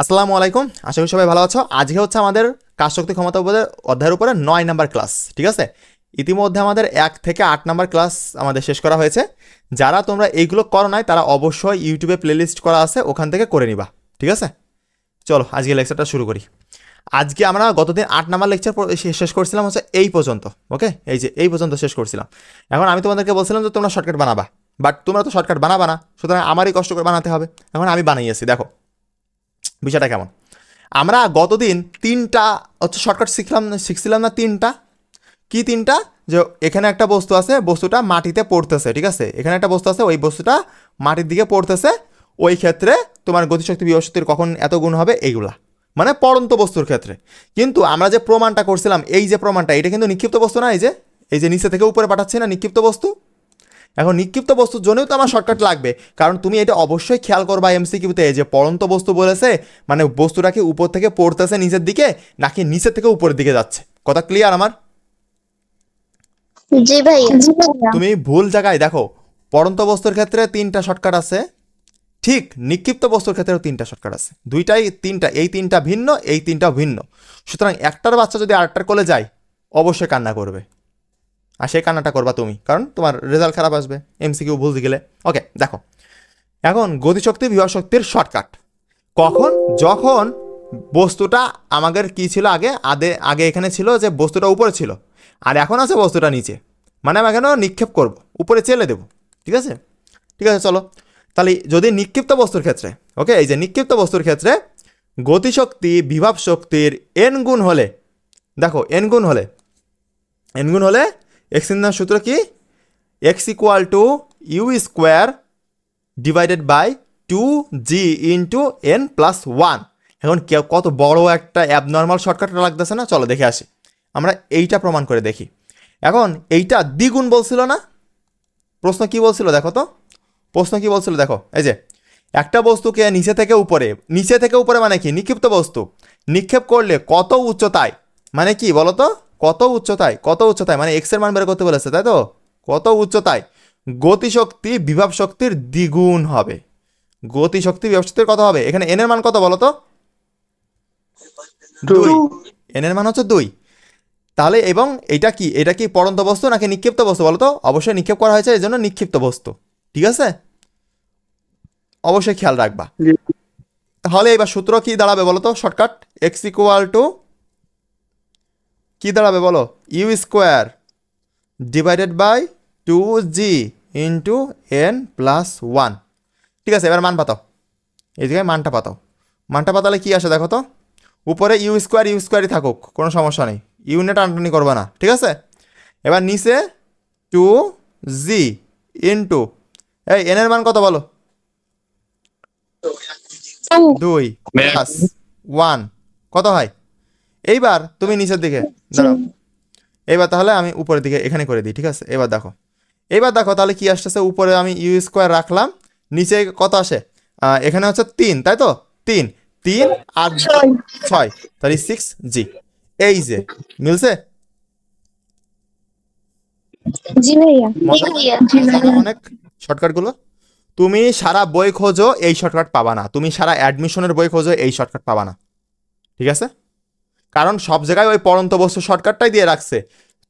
আসসালামু আলাইকুম, আশা করি সবাই ভালো আছো। আজকে হচ্ছে আমাদের কাজশক্তি ক্ষমতা অধ্যায়ের উপরে 9 নাম্বার ক্লাস। ঠিক আছে, ইতিমধ্যে আমাদের 1 থেকে 8 নাম্বার ক্লাস আমাদের শেষ করা হয়েছে। যারা তোমরা এইগুলো করো নাই তারা অবশ্যই ইউটিউবে প্লেলিস্ট করা আছে, ওখান থেকে করে নিবা। ঠিক আছে, চলো আজকে লেকচারটা শুরু করি। আজকে আমরা গতদিন 8 নাম্বার লেকচার শেষ করছিলাম হচ্ছে এই পর্যন্ত। ওকে, এই যে এই পর্যন্ত শেষ করছিলাম। এখন আমি তোমাদেরকে বলছিলাম যে তোমরা শর্টকাট বানাবা, বাট তোমরা তো শর্টকাট বানাবা না, সুতরাং আমারই কষ্ট করে বানাতে হবে। এখন আমি বানিয়েছি, দেখো বিষয়টা কেমন। আমরা গতদিন 3টা হচ্ছে শর্টকাট শিখছিলাম না? 3টা কি? 3টা যে এখানে একটা বস্তু আছে, বস্তুটা মাটিতে পড়তেছে। ঠিক আছে, এখানে একটা বস্তু আছে, ওই বস্তুটা মাটির দিকে পড়তেছে। ওই ক্ষেত্রে তোমার গতিশক্তি বিভব শক্তির কখন এত গুণ হবে, এইগুলা মানে পড়ন্ত বস্তুর ক্ষেত্রে। কিন্তু আমরা যে প্রমাণটা করছিলাম, এই যে প্রমাণটা, এটা কিন্তু নিক্ষিপ্ত বস্তু না। এই যে নিচে থেকে উপরে পাঠাচ্ছি না, নিক্ষিপ্ত বস্তু। এখন নিক্ষিপ্ত বস্তুর জন্যই তো আমার শর্টকাট লাগবে, কারণ তুমি এটা অবশ্যই খেয়াল করবা এমসিকিউতে যে পড়ন্ত বস্তু বলেছে মানে বস্তুটা কি উপর থেকে পড়তেছে নিচের দিকে নাকি নিচের থেকে উপরের দিকে যাচ্ছে। কথা ক্লিয়ার আমার? জি ভাই। তুমি ভুল জায়গায় দেখো। পড়ন্ত বস্তুর ক্ষেত্রে 3টা শর্টকাট আছে, ঠিক নিক্ষিপ্ত বস্তুর ক্ষেত্রেও 3টা শর্টকাট আছে। দুইটাই 3টা, এই 3টা ভিন্ন, এই 3টাও ভিন্ন। সুতরাং একটার বাচ্চা যদি আরেকটার কোলে যায় অবশ্যই কান্না করবে, আর সেই কান্নাটা করবা তুমি, কারণ তোমার রেজাল্ট খারাপ আসবে এমসিকিউ ভুলতে গেলে। ওকে, দেখো এখন গতিশক্তি বিভব শক্তির শর্টকাট কখন? যখন বস্তুটা আমাদের কি ছিল আগে এখানে ছিল যে বস্তুটা উপরে ছিল, আর এখন আছে বস্তুটা নিচে, মানে আমি এখানে নিক্ষেপ করব, উপরে চেলে দেব। ঠিক আছে, ঠিক আছে, চলো তাহলে যদি নিক্ষিপ্ত বস্তুর ক্ষেত্রে, ওকে, এই যে নিক্ষিপ্ত বস্তুর ক্ষেত্রে গতিশক্তি বিভব শক্তির এন গুণ হলে, দেখো এন গুণ হলে এক্স এর সূত্র কি? X equal to U square divided by 2g into N plus 1। এখন কত বড় একটা অ্যাবনর্মাল শর্টকাট লাগতেছে না? চলো দেখে আসি, আমরা এইটা প্রমাণ করে দেখি। এখন এইটা দ্বিগুণ বলছিল না? প্রশ্ন কি বলছিল দেখো তো, প্রশ্ন কি বলছিল দেখো। এই যে একটা বস্তুকে নিচে থেকে উপরে মানে কি? নিক্ষিপ্ত বস্তু নিক্ষেপ করলে কত উচ্চতায়, মানে কি বলো তো? কত উচ্চতায় মানে এক্স এর মান বের করতে বলেছে, তাই তো? কত উচ্চতায় গতিশক্তি বিভব শক্তির দ্বিগুণ হবে। গতিশক্তি বিভব শক্তির কত হবে? এখানে এন এর মান কত বলো তো? 2। এন এর মান হচ্ছে 2। তাহলে এবং এটা কি পড়ন্ত বস্তু নাকি নিক্ষিপ্ত বস্তু বলো তো? অবশ্যই নিক্ষেপ করা হয়েছে, এই জন্য নিক্ষিপ্ত বস্তু। ঠিক আছে, অবশ্যই খেয়াল রাখবা। তাহলে এবার সূত্র কি দাঁড়াবে বলো তো? শর্টকাট এক্স ইকুয়াল টু কি দাঁড়াবে বলো? U square divided by 2g into N plus 1। ঠিক আছে, এবার মান পাতাও, এই জায়গায় মানটা পাতালে কি আসে দেখো তো? উপরে ইউ স্কোয়ারই থাকুক, কোনো সমস্যা নেই, ইউনিট টানাটানি করবে না। ঠিক আছে, এবার নিচে 2g ইন্টু এই এন এর মান কত বলো? 2 প্লাস 1 কত হয়? এইবার তুমি নিচের দিকে দাঁড়াও, এইবার তাহলে আমি উপরের দিকে এখানে করে দিই। ঠিক আছে, এবার দেখো তাহলে কি আসতেছে? উপরে আমি ইউ স্কোয়ার রাখলাম, নিচে কত আসে? এখানে হচ্ছে 3, তাই তো? 3 আর 6, তাহলে 6g। এই যে মিলছে? জি ভাইয়া। অনেক শর্টকাটগুলো তুমি সারা বই খোঁজো এই শর্টকাট পাবা না, তুমি সারা অ্যাডমিশনের বই খোঁজো এই শর্টকাট পাবা না। ঠিক আছে, কারণ সব জায়গায় ওই পড়ন্ত বস্তু শর্টকাটটাই দিয়ে রাখছে।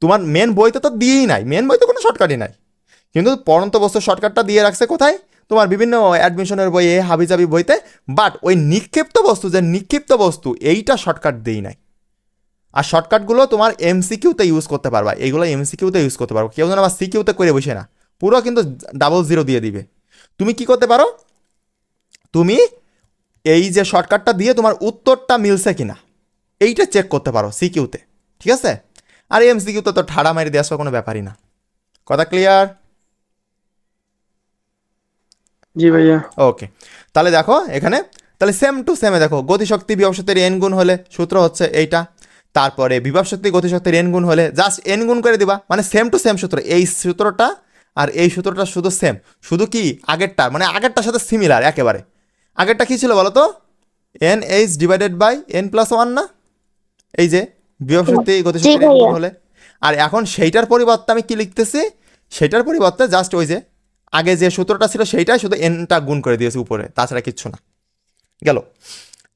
তোমার মেন বইতে তো দিয়েই নাই, মেন বইতে কোনো শর্টকাটই নাই, কিন্তু পড়ন্ত বস্তু শর্টকাটটা দিয়ে রাখছে কোথায়? তোমার বিভিন্ন অ্যাডমিশনের বইয়ে, হাবিজাবি বইতে। বাট ওই নিক্ষিপ্ত বস্তু এইটা শর্টকাট দেই নাই। আর শর্টকাটগুলো তোমার এমসিকিউতে ইউজ করতে পারবা, এইগুলো এমসিকিউতে ইউজ করতে পারবো। কেউ যেন আবার সিকিউতে করে বসে না, পুরো কিন্তু 00 দিয়ে দিবে। তুমি কি করতে পারো? তুমি এই যে শর্টকাটটা দিয়ে তোমার উত্তরটা মিলছে কিনা এইটা চেক করতে পারো সিকিউতে। ঠিক আছে, আর এমসিকিউতে তো ঠাড়া মারি দিয়ে আসা কোনো ব্যাপারই না। কথা ক্লিয়ার? জি ভাইয়া। ওকে, তাহলে দেখো এখানে, তাহলে সেম টু সেমে দেখো, গতিশক্তি বিভব শক্তির এন গুণ হলে সূত্র হচ্ছে এইটা। তারপরে বিভব শক্তি গতিশক্তির এন গুণ হলে জাস্ট এন গুণ করে দিবা, মানে সেম টু সেম সূত্র। এই সূত্রটা আর এই সূত্রটা শুধু সেম, শুধু কি আগেরটা মানে আগেরটার সাথে সিমিলার একেবারে। আগেরটা কি ছিল বলো তো? N H divided by N plus 1 না? এই যে বিভব শক্তি গতিশক্তির এন গুণ হলে। আর এখন সেইটার পরিবর্তে আমি কি লিখতেছি? সেটার পরিবর্তে জাস্ট ওই যে আগে যে সূত্রটা ছিল সেইটাই, শুধু এনটা গুণ করে দিয়েছি উপরে, তাছাড়া কিচ্ছু না। গেল।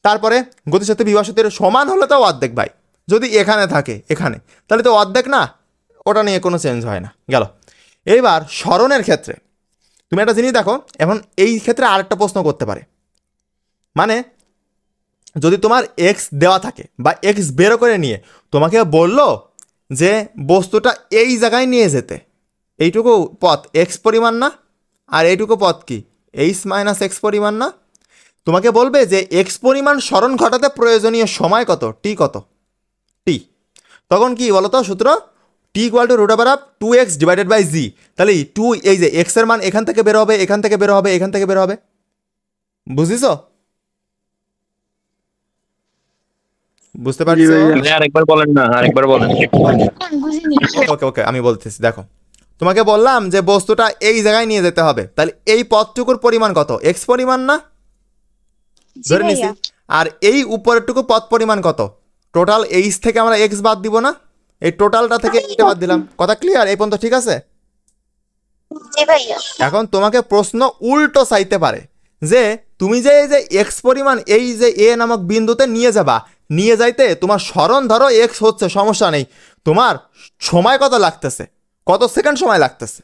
তারপরে গতিশক্তি বিভব শক্তির সমান হলে তো অর্ধেক ভাই, যদি এখানে থাকে এখানে, তাহলে তো অর্ধেক না, ওটা নিয়ে কোনো চেঞ্জ হয় না, গেল। এইবার স্মরণের ক্ষেত্রে তুমি একটা জিনিস দেখো, এখন এই ক্ষেত্রে আরেকটা প্রশ্ন করতে পারে, মানে যদি তোমার এক্স দেওয়া থাকে বা এক্স বের করে নিয়ে তোমাকে বললো যে বস্তুটা এই জায়গায় নিয়ে যেতে, এইটুকু পথ এক্স পরিমাণ না, আর এইটুকু পথ কি এইচ মাইনাস এক্স পরিমাণ না, তোমাকে বলবে যে এক্স পরিমাণ স্মরণ ঘটাতে প্রয়োজনীয় সময় কত, টি কত, টি, তখন কি বলো তো সূত্র, T equal to root over of 2x divided by G, তাহলে টু, এই যে এক্স এর মান এখান থেকে বের হবে, এখান থেকে বের হবে, এখান থেকে বের হবে, বুঝিছো? বুঝতে জি পারছো? ভাইয়া। আরেকবার বলেন না, আরেকবার বলেন। বুঝিনি। ওকে ওকে আমি বলতেছি, দেখো তোমাকে বললাম যে বস্তুটা এই জায়গায় নিয়ে যেতে হবে, তাহলে এই পথটুকুর পরিমাণ কত, এক্স পরিমাণ না, জি ধরে নিছি। ভাইয়া। আর এই উপরেরটুকু পথ পরিমাণ কত, টোটাল এইচ থেকে আমরা এক্স বাদ দিব না, এই টোটালটা থেকে এইটা বাদ দিলাম, কথা ক্লিয়ার এই পর্যন্ত ঠিক আছে? জি ভাইয়া। এখন তোমাকে প্রশ্ন উল্টো চাইতে পারে যে তুমি যে এই যে এক্স পরিমাণ এই যে এ নামক বিন্দুতে নিয়ে যাবা, নিয়ে যাইতে তোমার স্মরণ ধরো এক্স হচ্ছে, সমস্যা নেই, তোমার সময় কত লাগতেছে, কত সেকেন্ড সময় লাগতেছে,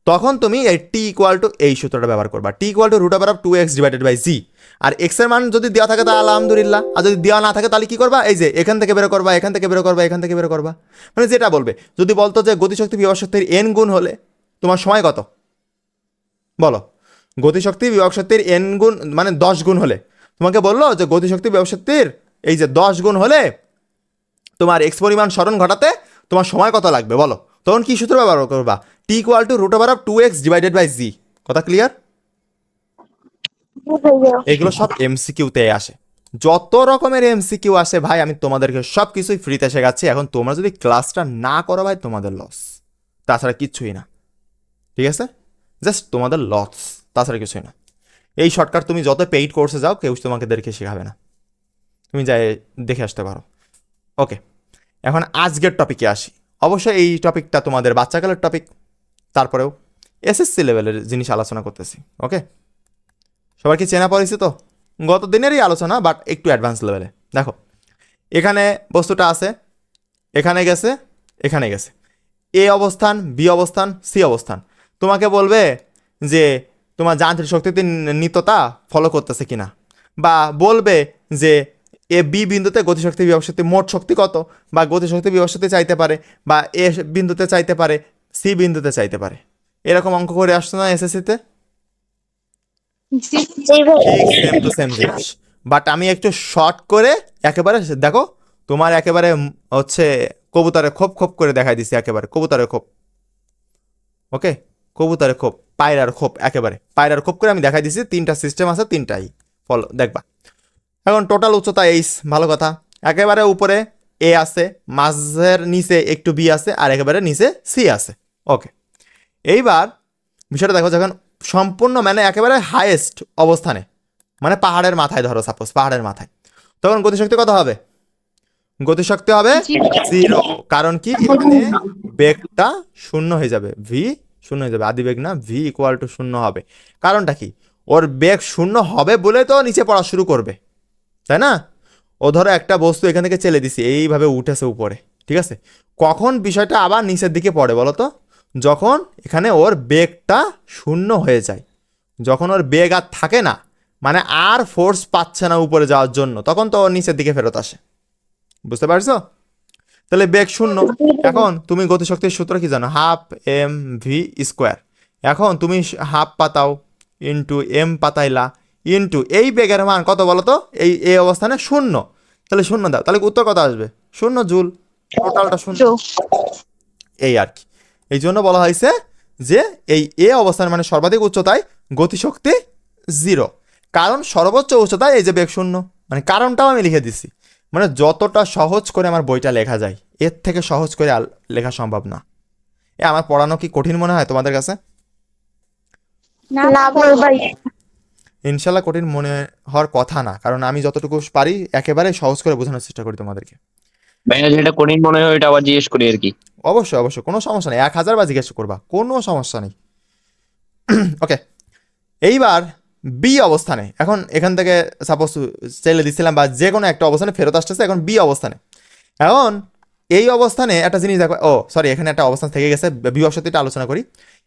তখন তুমি এই টি ইকুয়াল টু এই সূত্রটা ব্যবহার করবা, T equal to root over of 2x divided by G. আর এক্স এর মান যদি দেওয়া থাকে তাহলে আলহামদুলিল্লাহ, আর যদি দেওয়া না থাকে তাহলে কি করবা, এই যে এখান থেকে বের করবা, এখান থেকে বের করবা, এখান থেকে বের করবা, মানে যেটা বলবে। যদি বলতো যে গতিশক্তি বিভব শক্তির এন গুণ হলে তোমার সময় কত, বলো, গতিশক্তি বিভব শক্তির এন গুণ মানে 10 গুণ হলে, তোমাকে বললো যে গতিশক্তি বিভব শক্তির এই যে 10 গুণ হলে তোমার এক্স পরিমাণ স্মরণ ঘটাতে তোমার সময় কত লাগবে বলো, তখন কি সূত্র ব্যবহার করবা, T equal to root over of 2x divided by G, কথা ক্লিয়ার? জি ভাইয়া। এগুলো সব এমসিকিউতে আসে, যত রকমের এমসিকিউ আসে ভাই আমি তোমাদেরকে সব কিছুই ফ্রিতে শেখাচ্ছি, এখন তোমরা যদি ক্লাসটা না করো ভাই তোমাদের লস, তাছাড়া কিচ্ছুই না, ঠিক আছে? জাস্ট তোমাদের লস, তাছাড়া কিছুই না। এই শর্টকাট তুমি যত পেইড কোর্সে যাও কেউ তোমাকে দেখে শেখাবে না, তুমি যাই দেখে আসতে পারো। ওকে, এখন আজকের টপিকে আসি। অবশ্যই এই টপিকটা তোমাদের বাচ্চাকালের টপিক, তারপরেও এসএসসি লেভেলের জিনিস আলোচনা করতেছি। ওকে, সবার কি চেনা পরিচিত? গত দিনেরই আলোচনা, বাট একটু অ্যাডভান্স লেভেলে। দেখো এখানে বস্তুটা আছে, এখানে গেছে, এখানে গেছে, এ অবস্থান, বি অবস্থান, সি অবস্থান, তোমাকে বলবে যে তোমার যান্ত্রিক শক্তিতে নিত্যতা ফলো করতেছে কিনা, বা বলবে যে এ বি বিন্দুতে গতিশক্তি বিভব শক্তি মোট শক্তি কত, বা গতিশক্তি বিভব শক্তি চাইতে পারে, বা এ বিন্দুতে চাইতে পারে, সি বিন্দুতে চাইতে পারে, এরকম অঙ্ক করে আসছো না এসএসসিতে? জি ভাইয়া। ঠিক সেম টু সেম জিনিস, বাট আমি একটু শর্ট করে একেবারে দেখো তোমার একেবারে হচ্ছে কবুতরে খোপ খোপ করে দেখাই দিছি, একেবারে কবুতরের খোপ। ওকে, কবুতরের খোপ, পায়রার খোপ, একেবারে পায়রার খোপ করে আমি দেখাই দিছি, তিনটা সিস্টেম আছে, তিনটাই ফলো দেখবা। এখন টোটাল উচ্চতা এইচ, ভালো কথা, একেবারে উপরে এ আছে, মাঝের নিচে একটু বি আছে, আর একেবারে নিচে সি আছে। ওকে, এইবার বিষয়টা দেখো, যখন সম্পূর্ণ মানে একেবারে হাইয়েস্ট অবস্থানে, মানে পাহাড়ের মাথায় ধরো, সাপোজ পাহাড়ের মাথায়, তখন গতিশক্তি কত হবে, গতিশক্তি হবে 0, কারণ কি এখানে বেগটা শূন্য হয়ে যাবে, ভি শূন্য হয়ে যাবে, আদি বেগ না, ভি ইকুয়াল টু শূন্য হবে। কারণটা কি, ওর বেগ শূন্য হবে বলে তো নিচে পড়া শুরু করবে, তাই না? ও ধরো একটা বস্তু এখান থেকে চেলে দিছি, এইভাবে উঠেছে উপরে, ঠিক আছে, কখন বিষয়টা আবার নিচের দিকে পড়ে বলো তো, যখন এখানে ওর বেগটা শূন্য হয়ে যায়, যখন ওর বেগ আর থাকে না, মানে আর ফোর্স পাচ্ছে না উপরে যাওয়ার জন্য, তখন তো ওর নিচের দিকে ফেরত আসে, বুঝতে পারছো? তাহলে বেগ শূন্য। এখন তুমি গতিশক্তির সূত্র কি জানো, হাফ এম ভি স্কোয়ার, এখন তুমি হাফ পাতাও ইন্টু এম পাতাইলা ইন্টু এই বেগের মান কত বলো তো, এই অবস্থানে শূন্য, তাহলে শূন্য দাও, তাহলে উত্তর কত আসবে, শূন্য জুল, টোটালটা শূন্য, এই আর কি। এই জন্য বলা হয়েছে যে এই এ অবস্থান মানে সর্বাধিক উচ্চতায় গতিশক্তি 0, কারণ সর্বোচ্চ উচ্চতায় এই যে বেগ শূন্য, মানে কারণটাও আমি লিখে দিছি, মানে যতটা সহজ করে আমার বইটা লেখা যায় এর থেকে সহজ করে লেখা সম্ভব না। আমার পড়ানো কি কঠিন মনে হয় তোমাদের কাছে? না ভাইয়া। ইনশাল্লাহ কঠিন মনে হওয়ার কথা না, কারণ আমি যতটুকু পারি একেবারে সহজ করে বোঝানোর চেষ্টা করি তোমাদেরকে। ভাইয়া যেটা কঠিন মনে হয় ওইটা আবার জিজ্ঞেস করি আর কি। অবশ্যই অবশ্যই, কোনো সমস্যা নেই, 1000 বার জিজ্ঞেস করবা, কোনো সমস্যা নেই। ওকে, এইবার বি অবস্থানে, এখন এখান থেকে সাপোজ চাইলে দিচ্ছিলাম বা যে কোনো একটা অবস্থানে ফেরত আসতেছে এখন বি অবস্থানে। এখন এই অবস্থানে একটা জিনিস দেখো, ও সরি এখানে একটা অবস্থান থেকে গেছে, বিভব শক্তিটা আলোচনা করি।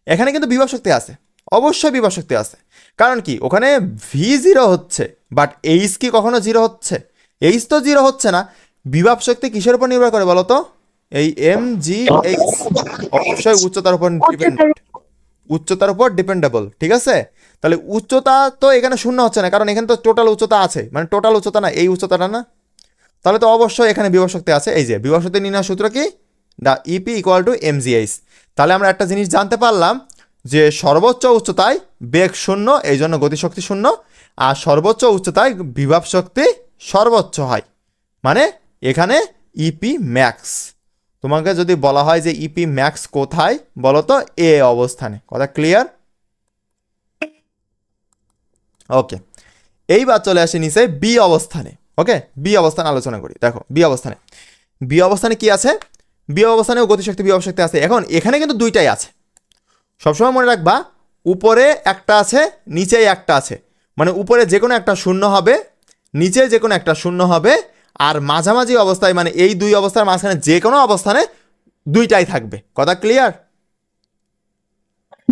এখানে কিন্তু বিভব শক্তি আছে, অবশ্যই বিভব শক্তি আছে, কারণ কি ওখানে ভি জিরো হচ্ছে, বাট এইচ কি কখনো জিরো হচ্ছে? এইচ তো জিরো হচ্ছে না। বিভব শক্তি কিসের উপর নির্ভর করে বলো তো? এই এম জি এইচ অবশ্যই উচ্চতার উপর ডিপেন্ডেন্ট, উচ্চতার উপর ডিপেন্ডেবল, ঠিক আছে? তাহলে উচ্চতা তো এখানে শূন্য হচ্ছে না, কারণ এখানে তো টোটাল উচ্চতা আছে, মানে টোটাল উচ্চতা না, এই উচ্চতাটা না, তাহলে তো অবশ্যই এখানে বিভব শক্তি আছে। এই যে বিভব শক্তি নির্ণয় সূত্র কি, দা ইপি ইকুয়াল টু এমজিএইচ। তাহলে আমরা একটা জিনিস জানতে পারলাম যে সর্বোচ্চ উচ্চতায় বেগ শূন্য, এই জন্য গতিশক্তি শূন্য, আর সর্বোচ্চ উচ্চতায় বিভব শক্তি সর্বোচ্চ হয়, মানে এখানে ইপি ম্যাক্স। তোমাকে যদি বলা হয় যে ইপি ম্যাক্স কোথায়, বলো তো এ অবস্থানে। কথা ক্লিয়ার? ওকে, এইবার চলে আসি নিচে বি অবস্থানে। ওকে, বি অবস্থান আলোচনা করি। দেখো বি অবস্থানে, বি অবস্থানে কি আছে? বি অবস্থানেও গতিশক্তি বিভব শক্তি আছে। এখন এখানে কিন্তু দুইটাই আছে, সবসময় মনে রাখবা, উপরে একটা আছে নিচে একটা আছে, মানে উপরে যে কোনো একটা শূন্য হবে, নিচে যে কোনো একটা শূন্য হবে, আর মাঝামাঝি অবস্থায় মানে এই দুই অবস্থার মাঝখানে যে কোনো অবস্থানে দুইটাই থাকবে। কথা ক্লিয়ার?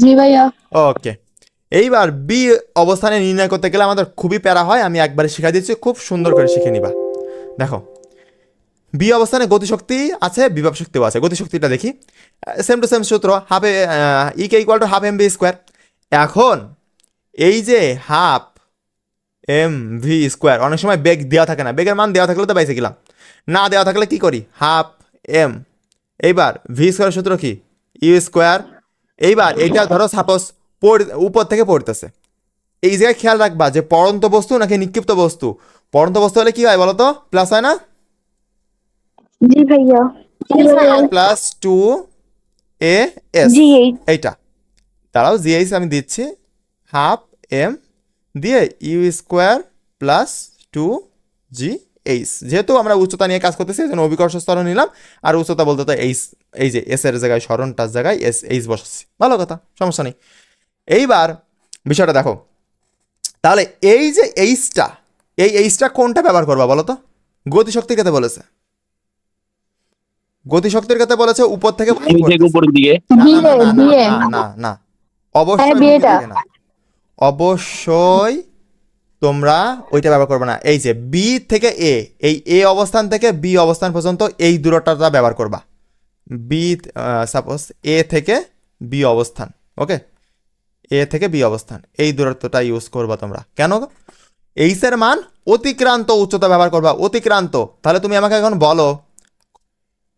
জি ভাইয়া। ওকে, এইবার বি অবস্থানে নির্ণয় করতে গেলে আমাদের খুবই প্যারা হয়, আমি একবারে শিখাই দিচ্ছি, খুব সুন্দর করে শিখে নিবা। দেখো বি অবস্থানে গতিশক্তি আছে, বিভব শক্তিও আছে। গতিশক্তিটা দেখি, সেম টু সেম সূত্র, half E K equal to half M V square. এখন এই যে হাফ এম ভি স্কোয়ার, অনেক সময় বেগ দেওয়া থাকে না, বেগের মান দেওয়া থাকলে তো বাইসে গেলাম, না দেওয়া থাকলে কি করি, হাফ এম, এইবার ভি স্কোয়ার সূত্র কি, ইউ স্কোয়ার। এইবার এইটা ধরো সাপোজ উপর থেকে পড়তেছে, এই জায়গায় খেয়াল রাখবা যে পড়ন্ত বস্তু নাকি নিক্ষিপ্ত বস্তু। পড়ন্ত বস্তু হলে কি হয় বলো তো, প্লাস হয় না, জি ভাইয়া। জি ভাইয়া। প্লাস টু এ এস, জি এইটা দাঁড়াও জিএইচ আমি দিচ্ছি, হাফ এম দিয়ে U square plus two G H. যেহেতু আমরা উচ্চতা নিয়ে কাজ করতেছি এই জন্য অভিকর্ষ স্তরণ নিলাম, আর উচ্চতা বলতে তো এইচ, এই যে এস এর জায়গায় স্মরণটার জায়গায় এস এইচ বসাচ্ছি, ভালো কথা, সমস্যা নেই। এইবার বিষয়টা দেখো, তাহলে এই যে এইচটা, এই এইচটা কোনটা ব্যবহার করবা বলো তো? গতিশক্তির ক্ষেত্রে বলেছে, গতিশক্তির ক্ষেত্রে বলেছে উপর থেকে নিচ থেকে উপরের দিকে। না না না বিয়ে। না না না, অবশ্যই হ্যাঁ, ভূমি বিয়েটা। থেকে না, অবশ্যই তোমরা ওইটা ব্যবহার করবে না। এই যে বি থেকে এ, এই এ অবস্থান থেকে বি অবস্থান পর্যন্ত এই দূরত্বটা ব্যবহার করবা। বি সাপোজ এ থেকে বি অবস্থান, ওকে, এ থেকে বি অবস্থান, এই দূরত্বটা ইউজ করবা তোমরা। কেন? এইচ এর মান অতিক্রান্ত উচ্চতা ব্যবহার করবা, অতিক্রান্ত। তাহলে তুমি আমাকে এখন বলো,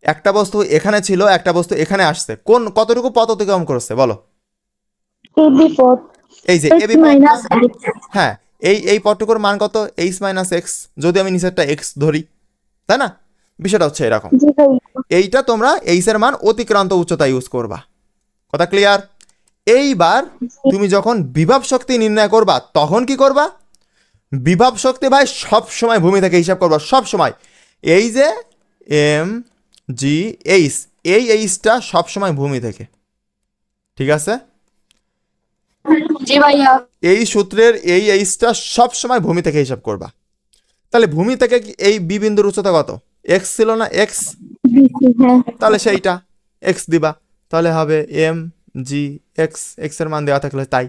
একটা বস্তু এখানে ছিল, একটা বস্তু এখানে আসছে, কোন কতটুকু পথ অতিক্রম করছে বলো? এবি পথ। এই যে এক্স এবি মাইনাস এক্স। হ্যাঁ, এই পথটুকুর মান কত, এইচ মাইনাস এক্স, যদি আমি নিচেরটা এক্স ধরি, তাই না? বিষয়টা হচ্ছে এরকম, জি ভাইয়া। এইটা তোমরা এইচ এর মান অতিক্রান্ত উচ্চতা ইউজ করবা। কথা ক্লিয়ার? এইবার তুমি যখন বিভব শক্তি নির্ণয় করবা তখন কি করবা? বিভব শক্তি ভাই সব সময় ভূমি থেকে হিসাব করবা, সব সময়। এই যে এম জি এইচ, এই এইচটা সব সময় ভূমি থেকে, ঠিক আছে? জি ভাইয়া। এই সূত্রের এই এইচটা সব সময় ভূমি থেকে হিসাব করবা। তাহলে ভূমি থেকে এই বি বিন্দুর উচ্চতা কত? এক্স ছিল না, এক্স, বিসি। হ্যাঁ। তাহলে সেইটা এক্স দিবা, তাহলে হবে এম জি এক্স, এক্স এর মান দেওয়া থাকলে তাই,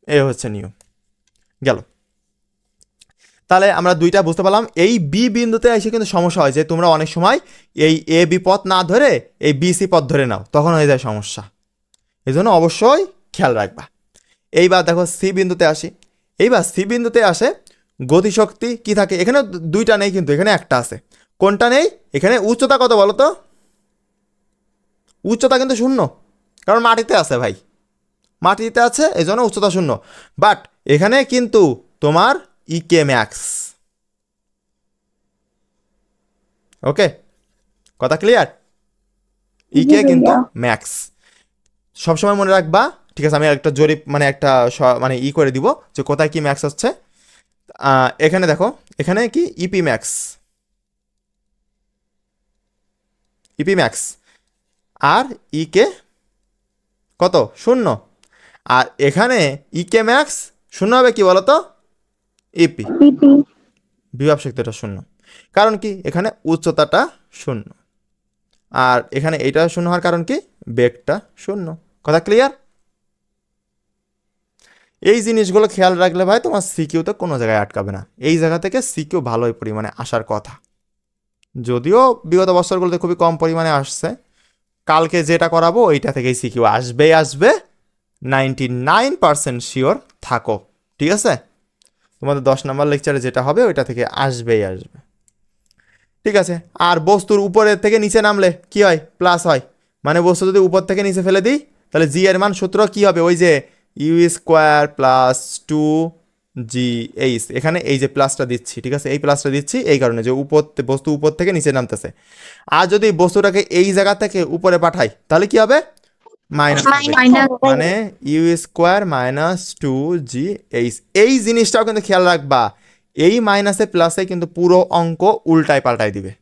এ হচ্ছে নিয়ম। গেল, তাহলে আমরা দুইটা বুঝতে পারলাম। এই বি বিন্দুতে এসে কিন্তু সমস্যা হয় যে তোমরা অনেক সময় এই এ বি পথ না ধরে এই বি সি পথ ধরে নাও, তখন হয়ে যায় সমস্যা, এই জন্য অবশ্যই খেয়াল রাখবা। এইবার দেখো সি বিন্দুতে আসি। এইবার সি বিন্দুতে আসে গতিশক্তি কি থাকে, এখানে দুইটা নেই কিন্তু এখানে একটা আছে। কোনটা নেই? এখানে উচ্চতা কত বলো তো? উচ্চতা কিন্তু শূন্য, কারণ মাটিতে আছে ভাই, মাটিতে আছে এই জন্য উচ্চতা শূন্য। বাট এখানে কিন্তু তোমার ইকে ম্যাক্স, ওকে, কথা ক্লিয়ার? ইকে কিন্তু ম্যাক্স, সবসময় মনে রাখবা, ঠিক আছে? আমি একটা জরিপ মানে একটা মানে করে দিব যে কোথায় কি ম্যাক্স হচ্ছে। এখানে দেখো, এখানে কি ইপি ম্যাক্স, ইপি ম্যাক্স, আর ইকে কত? শূন্য। আর এখানে ইকে ম্যাক্স শূন্য হবে কি বলতো? EP, EP. বিভব শক্তিটা শূন্য। কারণ কি? এখানে উচ্চতাটা শূন্য, আর এখানে এইটা শূন্য হওয়ার কারণ কি? বেগটা শূন্য। কথা ক্লিয়ার? এই জিনিসগুলো খেয়াল রাখলে ভাই তোমার সিকিউতে কোনো জায়গায় আটকাবে না। এই জায়গা থেকে সিকিউ ভালোই পরিমাণে আসার কথা, যদিও বিগত বছরগুলোতে খুবই কম পরিমাণে আসছে। কালকে যেটা করাবো ওইটা থেকেই সিকিউ আসবেই আসবে, 99% শিওর থাকো। ঠিক আছে? তোমাদের 10 নম্বর লেকচারে যেটা হবে ওইটা থেকে আসবেই আসবে। ঠিক আছে? আর বস্তুর উপরের থেকে নিচে নামলে কি হয়? প্লাস হয়। মানে বস্তু যদি উপর থেকে নিচে ফেলে দিই তাহলে জি এর মান সূত্র কি হবে? ওই যে ইউ স্কোয়ার প্লাস 2GH, এখানে এই যে প্লাসটা দিচ্ছি, ঠিক আছে? এই প্লাসটা দিচ্ছি এই কারণে যে বস্তু উপর থেকে নিচে নামতেছে। আর যদি বস্তুটাকে এই জায়গা থেকে উপরে পাঠাই তাহলে কি হবে? মাইনাস, মানে ইউ স্কোয়ার মাইনাস 2GH। এই জিনিসটাও কিন্তু খেয়াল রাখবা, এই মাইনাসে প্লাসে কিন্তু পুরো অঙ্ক উল্টায় পাল্টাই দিবে।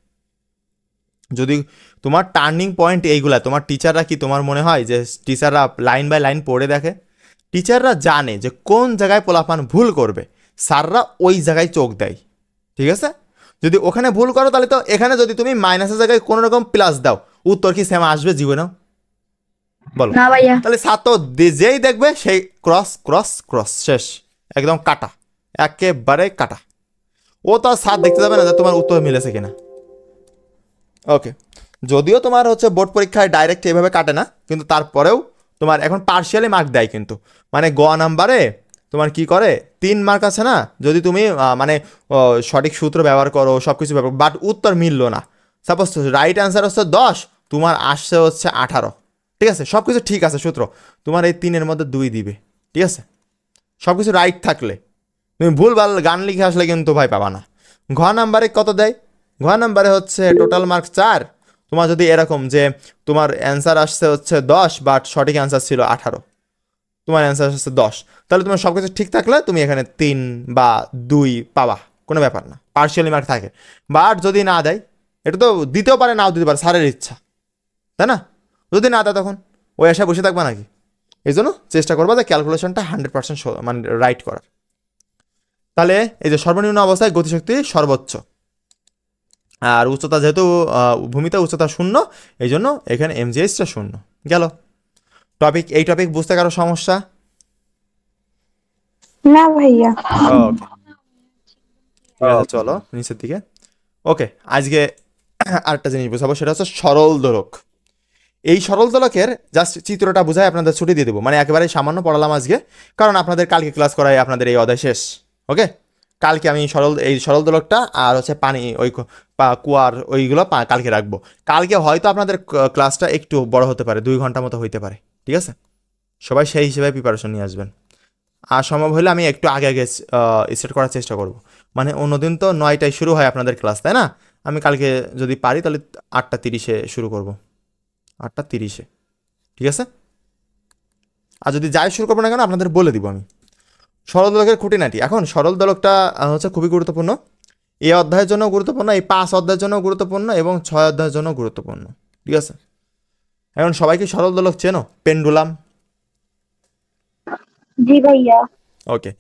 যদি তোমার টার্নিং পয়েন্ট এইগুলা, তোমার টিচাররা কি তোমার মনে হয় যে টিচাররা লাইন বাই লাইন পড়ে দেখে? টিচাররা জানে যে কোন জায়গায় পোলাপান ভুল করবে, স্যাররা ওই জায়গায় চোখ দেয়। ঠিক আছে? যদি ওখানে ভুল করো তাহলে তো এখানে যদি তুমি মাইনাসের জায়গায় কোনো রকম প্লাস দাও, উত্তর কি সেম আসবে জীবনেও? বলো। না ভাইয়া। তাহলে ছাত্র যেই দেখবে সেই ক্রস ক্রস ক্রস, শেষ, একদম কাটা, একেবারে কাটা। ও তো আর স্যার দেখতে যাবে না যে তোমার উত্তর মিলেছে কিনা। ওকে, যদিও তোমার হচ্ছে বোর্ড পরীক্ষায় ডাইরেক্ট এভাবে কাটে না, কিন্তু তারপরেও তোমার এখন পার্শিয়ালি মার্ক দেয় কিন্তু। মানে গ নাম্বারে তোমার কি করে 3 মার্ক আছে না, যদি তুমি মানে সঠিক সূত্র ব্যবহার করো, সব কিছু ব্যবহার, বাট উত্তর মিললো না। সাপোজ রাইট অ্যান্সার হচ্ছে 10, তোমার আসছে হচ্ছে 18। ঠিক আছে? সব কিছু ঠিক আছে সূত্র, তোমার এই 3-এর মধ্যে 2 দিবে। ঠিক আছে? সব কিছু রাইট থাকলে। তুমি ভুলভাল গান লিখে আসলে কিন্তু ভাই পাবা না। ঘ নাম্বারে কত দেয়? ঘ নাম্বারে হচ্ছে টোটাল মার্ক 4। তোমার যদি এরকম যে তোমার অ্যান্সার আসছে হচ্ছে 10 বাট সঠিক অ্যান্সার ছিল 18, তোমার অ্যান্সার আসছে 10, তাহলে তোমার সব কিছু ঠিক থাকলে তুমি এখানে 3 বা 2 পাবা, কোনো ব্যাপার না, পার্শিয়ালি মার্ক থাকে। বাট যদি না দেয়, এটা তো দিতেও পারে নাও দিতে পারে, স্যারের ইচ্ছা, তাই না? যদি না দেয় তখন ওই আশায় বসে থাকবা নাকি? এই জন্য চেষ্টা করবা যে ক্যালকুলেশনটা 100% মানে রাইট করার। তাহলে এই যে সর্বনিম্ন অবস্থায় গতিশক্তি সর্বোচ্চ, আর উচ্চতা যেহেতু ভূমিতে উচ্চতা 0, এই জন্য এখানে এমজিএইচটা 0 গেল। টপিক, এই টপিক বুঝতে কারো সমস্যা? না ভাইয়া। ওকে, ঠিক আছে, চলো নিচের দিকে। ওকে, আজকে আরেকটা জিনিস বোঝাবো, সেটা হচ্ছে সরল দোলক। এই সরল দোলকের জাস্ট চিত্রটা বোঝায় আপনাদের ছুটি দিয়ে দেবো, মানে একেবারে সামান্য পড়ালাম আজকে, কারণ আপনাদের কালকে ক্লাস করায় আপনাদের এই অধ্যায় শেষ। ওকে, কালকে আমি এই সরল দোলকটা আর হচ্ছে পানি ওই কুয়ার ওইগুলো কালকে রাখবো। কালকে হয়তো আপনাদের ক্লাসটা একটু বড় হতে পারে, 2 ঘন্টা মতো হইতে পারে। ঠিক আছে? সবাই সেই হিসেবে প্রিপারেশন নিয়ে আসবেন। আর সম্ভব হলে আমি একটু আগে আগে স্টার্ট করার চেষ্টা করব। মানে অন্যদিন তো 9টায় শুরু হয় আপনাদের ক্লাস, তাই না? আমি কালকে যদি পারি তাহলে 8:30-এ শুরু করব, 8:30-এ। ঠিক আছে? আর যদি যাই শুরু করবো না কেন আপনাদের বলে দিব আমি। সরল দোলকের খুঁটিনাটি, এখন সরল দোলকটা হচ্ছে খুবই গুরুত্বপূর্ণ। এই অধ্যায়ের জন্য গুরুত্বপূর্ণ, এই 5 অধ্যায়ের জন্য গুরুত্বপূর্ণ, এবং 6 অধ্যায়ের জন্য গুরুত্বপূর্ণ। ঠিক আছে? এখন সবাই কি সরল দোলক চেনো? পেন্ডুলাম। জি ভাইয়া। ওকে,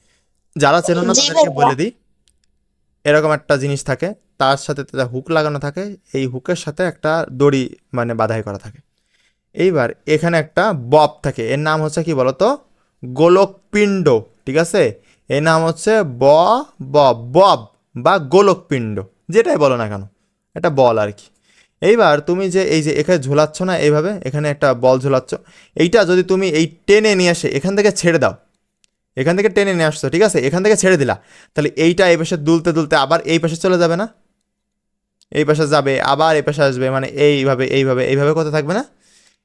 যারা চেনো না তাদেরকে বলে দিই, এরকম একটা জিনিস থাকে, তার সাথে একটা হুক লাগানো থাকে, এই হুকের সাথে একটা দড়ি মানে বাঁধাই করা থাকে। এইবার এখানে একটা বব থাকে, এর নাম হচ্ছে কি বলতো? গোলকপিণ্ড। ঠিক আছে? এর নাম হচ্ছে বব বা গোলকপিণ্ড, যেটাই বলো না কেন, এটা বল আর কি। এইবার তুমি যে এই যে এখানে ঝোলাচ্ছ না, এইভাবে এখানে একটা বল ঝোলাচ্ছ, এইটা যদি তুমি এই টেনে নিয়ে এসে এখান থেকে ছেড়ে দাও, এখান থেকে টেনে নিয়ে আসছো, ঠিক আছে, এখান থেকে ছেড়ে দিলা, তাহলে এইটা এই পাশে দুলতে দুলতে আবার এই পাশে চলে যাবে না? এই পাশে যাবে, আবার এই পাশে আসবে, মানে এইভাবে এইভাবে এইভাবে কথা থাকবে না?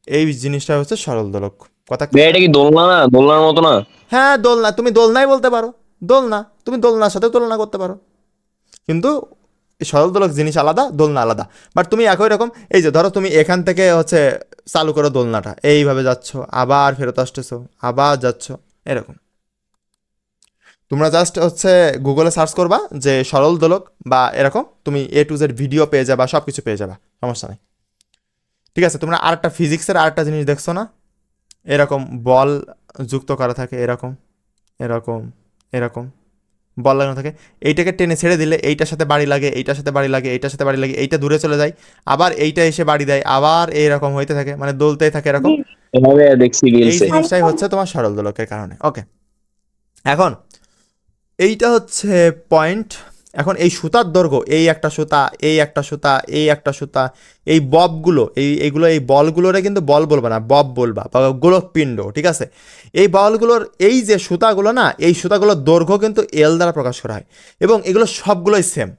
এই জিনিসটা হচ্ছে সরল দোলক। কথা এটা কি দোলনা না? দোলনার মতো না? হ্যাঁ, দোলনা, তুমি দোলনাই বলতে পারো, দোলনা, তুমি দোলনার সাথে তুলনা করতে পারো, কিন্তু সরল দোলক জিনিস আলাদা, দোলনা আলাদা। বাট তুমি একই রকম, এই যে ধরো তুমি এখান থেকে হচ্ছে চালু করো দোলনাটা, এইভাবে যাচ্ছ, আবার ফেরত আসতেছো, আবার যাচ্ছ, এরকম। তোমরা জাস্ট হচ্ছে গুগলে সার্চ করবা যে সরল দোলক বা এরকম, তুমি A to Z ভিডিও পেয়ে যাবা, সব কিছু পেয়ে যাবা, সমস্যা নেই। ঠিক আছে? তোমরা আরেকটা ফিজিক্সের আরেকটা জিনিস দেখছো না? এরকম বল যুক্ত করা থাকে, এরকম এরকম এরকম বল লাগানো থাকে। এইটাকে টেনে ছেড়ে দিলে এইটার সাথে বাড়ি লাগে, এইটার সাথে বাড়ি লাগে, এইটার সাথে বাড়ি লাগে, এইটা দূরে চলে যায়, আবার এইটা এসে বাড়ি দেয়, আবার এইরকম হইতে থাকে, মানে দোলতেই থাকে এরকম। এভাবে দেখছি এই রিলসে। জিনিসটাই হচ্ছে তোমার সরল দোলকের কারণে। ওকে, এখন এইটা হচ্ছে পয়েন্ট। এখন এই সুতার দৈর্ঘ্য, এই একটা সুতা, এই একটা সুতা, এই একটা সুতা, এই ববগুলো, এইগুলো, এই বলগুলোরে কিন্তু বল বলবা না, বব বলবা, বা গোলক পিণ্ড, ঠিক আছে? এই বলগুলোর এই যে সুতাগুলো না, এই সুতাগুলোর দৈর্ঘ্য কিন্তু এল দ্বারা প্রকাশ করা হয়, এবং এগুলো সবগুলোই সেম,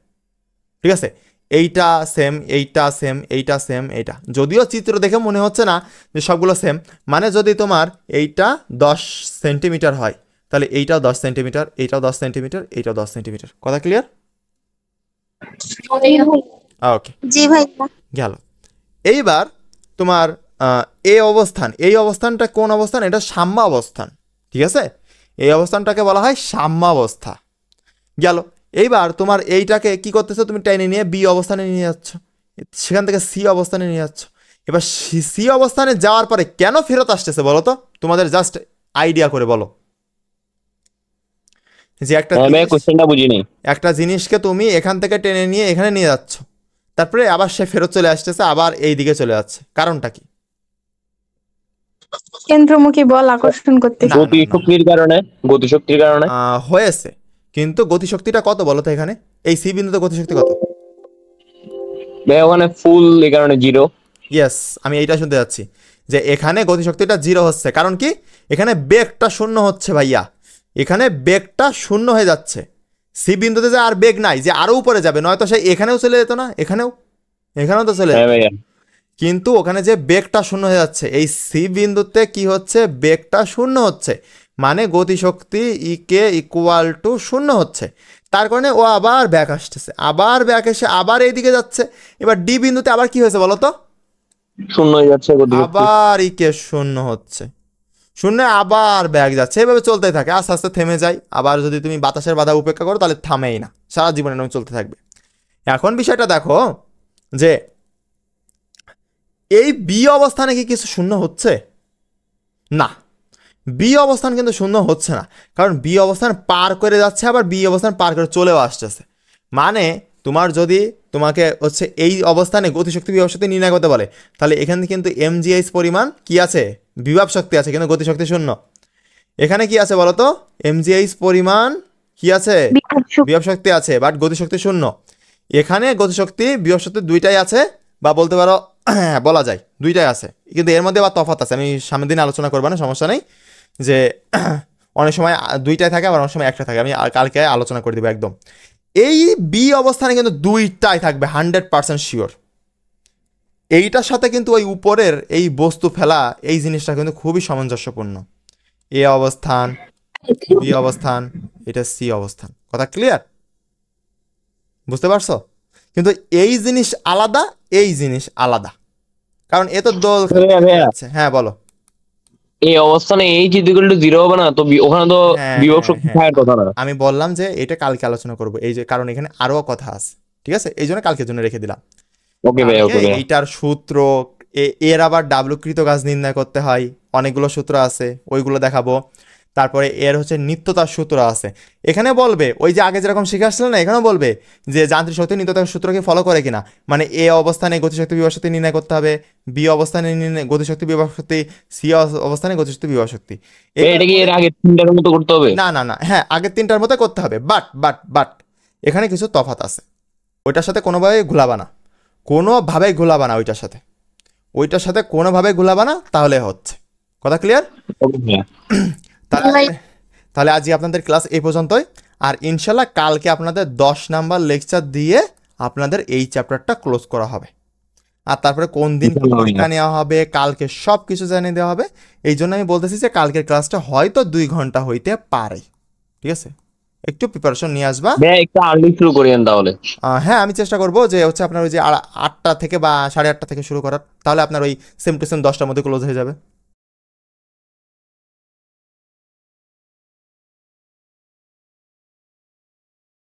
ঠিক আছে? এইটা সেম, এইটা সেম, এইটা সেম, এইটা যদিও চিত্র দেখে মনে হচ্ছে না যে সবগুলো সেম, মানে যদি তোমার এইটা 10 সেন্টিমিটার হয়, তাহলে এইটাও 10 সেন্টিমিটার, এইটাও 10 সেন্টিমিটার, এইটাও 10 সেন্টিমিটার। কথা ক্লিয়ার? ওকে, জি ভাইয়া। গেল। এইবার তোমার এই অবস্থান, এই অবস্থানটা কোন অবস্থান? এটা সাম্য অবস্থান, ঠিক আছে? এই অবস্থানটাকে বলা হয় সাম্যাবস্থা। গেল। এইবার তোমার এইটাকে কি করতেছো, তুমি টেনে নিয়ে বি অবস্থানে নিয়ে যাচ্ছ, সেখান থেকে সি অবস্থানে নিয়ে যাচ্ছ। এবার সি অবস্থানে যাওয়ার পরে কেন ফেরত আসতেছে বলো তো, তোমাদের জাস্ট আইডিয়া করে বলো। যে কোশ্চেনটা বুঝিনি। একটা জিনিসকে তুমি এখান থেকে টেনে নিয়ে এখানে নিয়ে যাচ্ছ, তারপরে আবার সে ফেরত চলে আসতেছে, আবার এই দিকে চলে যাচ্ছে, কারণটা কি? কেন্দ্রমুখী বল আকর্ষণ করতে। না, গতিশক্তির কারণে, গতিশক্তির কারণে। হয়েছে, কিন্তু গতিশক্তিটা কত বলো তো এখানে? এই সি বিন্দুতে গতিশক্তি কত? ভাই ওখানে ফুল, এই কারণে 0। ইয়েস, আমি এইটা শুনতে যাচ্ছি যে এখানে গতিশক্তিটা 0 হচ্ছে, কারণ কি? এখানে বেগটা শূন্য হচ্ছে ভাইয়া, এখানে বেগটা শূন্য হয়ে যাচ্ছে। সি বিন্দুতে যে আর বেগ নাই যে আরো উপরে যাবে, নয়তো সে এখানেও চলে যেত না, এখানেও তো চলে যেত। হ্যাঁ ভাইয়া। কিন্তু ওখানে যে বেগটা শূন্য হয়ে যাচ্ছে, এই সি বিন্দুতে কি হচ্ছে? বেগটা শূন্য হচ্ছে, মানে গতিশক্তি ইকে ইকুয়াল টু শূন্য হচ্ছে। তার কারণে ও আবার ব্যাক আসতেছে, আবার ব্যাক এসে আবার এইদিকে যাচ্ছে। এবার ডি বিন্দুতে আবার কি হয়েছে বলো তো? শূন্য হয়ে যাচ্ছে গতিশক্তি। আবার ইকে শূন্য হচ্ছে, শূন্য আবার ব্যাক যাচ্ছে, এভাবে চলতে থাকে, আস্তে আস্তে থেমে যায়। আবার যদি তুমি বাতাসের বাধা উপেক্ষা করো তাহলে থামেই না, সারা জীবনে নয় চলতে থাকবে। এখন বিষয়টা দেখো যে এই বি অবস্থানে কি কিছু শূন্য হচ্ছে? না, বি অবস্থান কিন্তু শূন্য হচ্ছে না, কারণ বি অবস্থান পার করে যাচ্ছে, আবার বি অবস্থান পার করে চলেও আসতেছে। মানে তোমার যদি তোমাকে হচ্ছে এই অবস্থানে গতিশক্তি বিভব শক্তি নির্ণয় করতে বলে, তাহলে এখানে কিন্তু এমজিএইচ পরিমাণ কি আছে? বিভব শক্তি আছে, কিন্তু গতিশক্তি শূন্য। এখানে কি আছে বলো তো? এমজিএইচ পরিমাণ কি আছে? বিভব শক্তি আছে, বাট গতিশক্তি শূন্য। এখানে গতিশক্তি বিভব শক্তি দুইটাই আছে, বা বলতে পারো বলা যায় দুইটাই আছে, কিন্তু এর মধ্যে আবার তফাৎ আছে, আমি সামনের দিন আলোচনা করবো না, সমস্যা নেই। যে অনেক সময় দুইটাই থাকে, আবার অনেক সময় একটা থাকে, আমি কালকে আলোচনা করে দেবো একদম। এই বি অবস্থানে কিন্তু দুইটাই থাকবে 100% শিওর। এইটার সাথে কিন্তু ওই উপরের এই বস্তু ফেলা এই জিনিসটা কিন্তু খুবই সামঞ্জস্যপূর্ণ। এ অবস্থান, বি অবস্থান, এটা সি অবস্থান। কথা ক্লিয়ার? বুঝতে পারছো? কিন্তু এই জিনিস আলাদা, এই জিনিস আলাদা, কারণ এ তো দোল। হ্যাঁ বলো। এই অবস্থানে এইচ ইকুয়াল টু 0 হবে না তো? ওখানে তো বিভব শক্তি থাকার কথা না। আমি বললাম যে এটা কালকে আলোচনা করব, এই যে কারণ এখানে আরো কথা আছে, ঠিক আছে? এই জন্য কালকের জন্য রেখে দিলাম। ওকে ভাই, ওকে ভাই। এইটার সূত্র, এর আবার ডাব্লু কৃত কাজ নির্ণয় করতে হয়, অনেকগুলো সূত্র আছে, ওইগুলো দেখাবো। তারপরে এর হচ্ছে নিত্যতার সূত্র আছে, এখানে বলবে ওই যে আগে যেরকম শিখে আসছিলেন না, এখানেও বলবে যে যান্ত্রিক শক্তি নিত্যতার সূত্রকে ফলো করে কিনা, মানে এ অবস্থানে গতিশক্তি বিভব শক্তি নির্ণয় করতে হবে, বি অবস্থানে গতিশক্তি বিভব শক্তি, সি অবস্থানে গতিশক্তি বিভব শক্তি। এটা কি এর আগে তিনটার মতো করতে হবে? না না না, হ্যাঁ আগের তিনটার মতো করতে হবে, বাট এখানে কিছু তফাৎ আছে। ওইটার সাথে কোনোভাবে ঘুলাবা না, কোনোভাবে ঘুলাবা না ওইটার সাথে কোনোভাবে ঘুলাবা না, তাহলে হচ্ছে। কথা ক্লিয়ার? তাহলে আজকে আপনাদের ক্লাস এই পর্যন্তই, আর ইনশাল্লাহ কালকে আপনাদের 10 নাম্বার লেকচার দিয়ে আপনাদের এই চ্যাপ্টারটা ক্লোজ করা হবে। আর তারপরে কোন দিন পরীক্ষা নেওয়া হবে কালকে সব কিছু জানিয়ে দেওয়া হবে। এই জন্য আমি বলতেছি যে কালকের ক্লাসটা হয়তো 2 ঘন্টা হইতে পারে, ঠিক আছে? একটু প্রিপারেশন নিয়ে আসবা। একটু আর্লি শুরু করিয়েন তাহলে। হ্যাঁ, আমি চেষ্টা করবো যে হচ্ছে আপনার ওই যে 8টা থেকে বা 8:30 থেকে শুরু করার, তাহলে আপনার ওই সেম টু সেম 10টার মধ্যে ক্লোজ হয়ে যাবে।